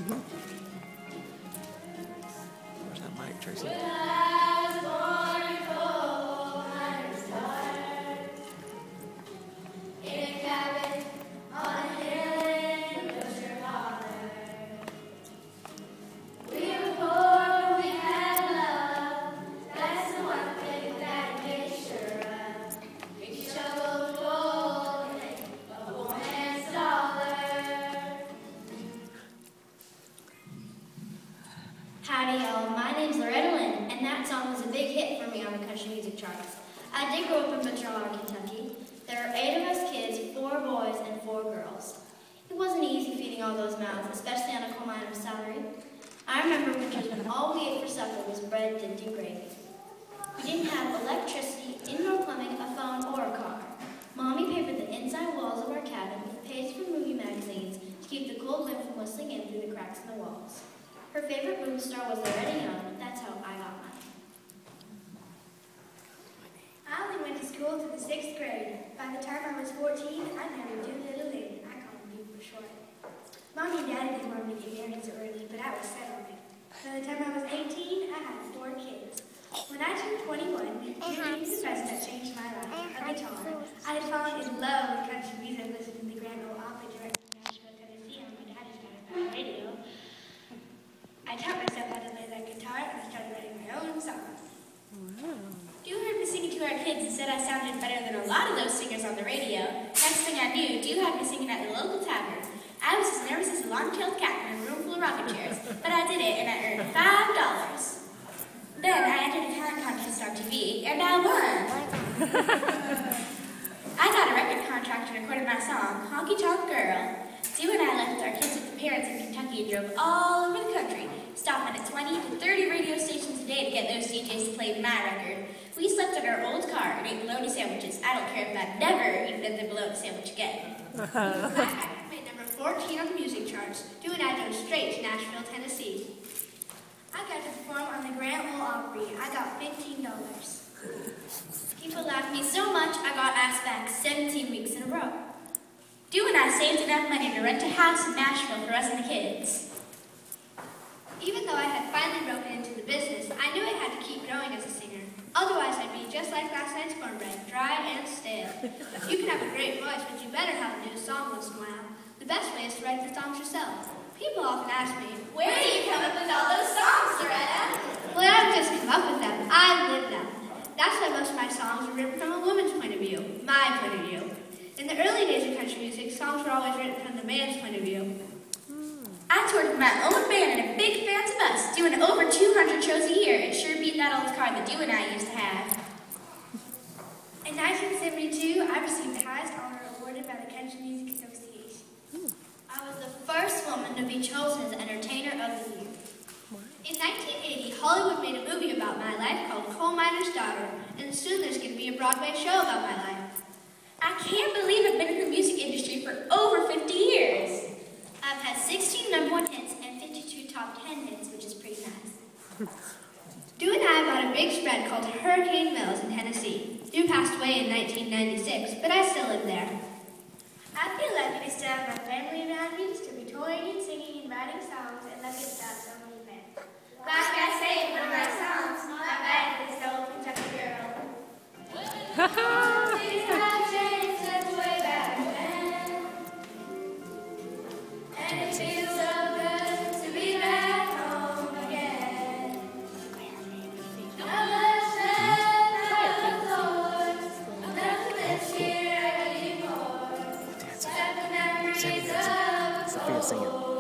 Where's that mic, Tracy? Howdy y'all, my name's Loretta, Lynn, and that song was a big hit for me on the country music charts. I did grow up in Butcherwater, Kentucky. There are 8 of us kids, 4 boys and 4 girls. It wasn't easy feeding all those mouths, especially on a coal miner's salary. I remember winters when all we ate for supper was bread dipped in gravy. We didn't have electricity, indoor plumbing, a phone, or a car. Mommy papered the inside walls of our cabin with pages from movie magazines to keep the cold wind from whistling in through the cracks in the walls. Her favorite movie star was Loretta Young. That's how I got mine. I only went to school to the 6th grade. By the time I was 14, I married little Lynn. I called him Duke for short. Mommy and Daddy didn't want me to get married so early, but I was set on it. By the time I was 18, I had 4 kids. When I turned 21, he gave me the present that changed my life, a guitar. I had fallen in love with country music, listening to the Grand Ole Opry directly from Nashville, Tennessee, on my daddy's radio. I taught myself how to play that guitar, and I started writing my own songs. Wow. Dew heard me singing to our kids and said I sounded better than a lot of those singers on the radio. Next thing I knew, Dew had me singing at the local tavern. I was as nervous as a long-tailed cat in a room full of rocking chairs, but I did it, and I earned $5. Then I entered a talent contest on TV, and I won. I got a record contract and recorded my song, Honky Tonk Girl. Dew and I left our kids with the parents in Kentucky and drove all over the country, stopping at 20 to 30 radio stations a day to get those DJs to play my record. We slept in our old car and ate bologna sandwiches. I don't care if I'd never eaten another bologna sandwich again. I made number 14 on the music charts. Dew and I drove straight to Nashville, Tennessee. I got to perform on the Grand Ole Opry. I got $15. People laughed at me so much, I got asked back 17 weeks in a row. Dew and I saved enough money to rent a house in Nashville for us and the kids. Even though I had finally broken into the business, I knew I had to keep growing as a singer. Otherwise, I'd be just like last night's cornbread, dry and stale. You can have a great voice, but you better have a new song once in a while. The best way is to write the songs yourself. People often ask me, where do you come up with all those songs, Loretta? Well, I don't just come up with them, I live them. That's why most of my songs are written from a woman's point of view, my point of view. In the early days of country music, songs were always written from the man's point of view. I toured with my own band and a big fancy bus, doing over 200 shows a year. It sure beat that old car that Dew and I used to have. In 1972, I received the highest honor awarded by the Country Music Association. I was the first woman to be chosen as Entertainer of the Year. In 1980, Hollywood made a movie about my life called Coal Miner's Daughter, and soon there's going to be a Broadway show about my life. I can't believe I've been in the music industry for over 50 years. I've had 16 #1 hits and 52 top 10 hits, which is pretty nice. Dew and I bought a big spread called Hurricane Mills in Tennessee. Dew passed away in 1996, but I still live there. I feel lucky to still have my family around me, to still be touring and singing and writing songs, and lucky to have so many fans. Like I say in one of my songs, I'm back this old Kentucky girl. Things have changed since way back when, and it feels so good to be back home again. No less than the thoughts, nothing this year anymore. Except the memories of Sophia singing.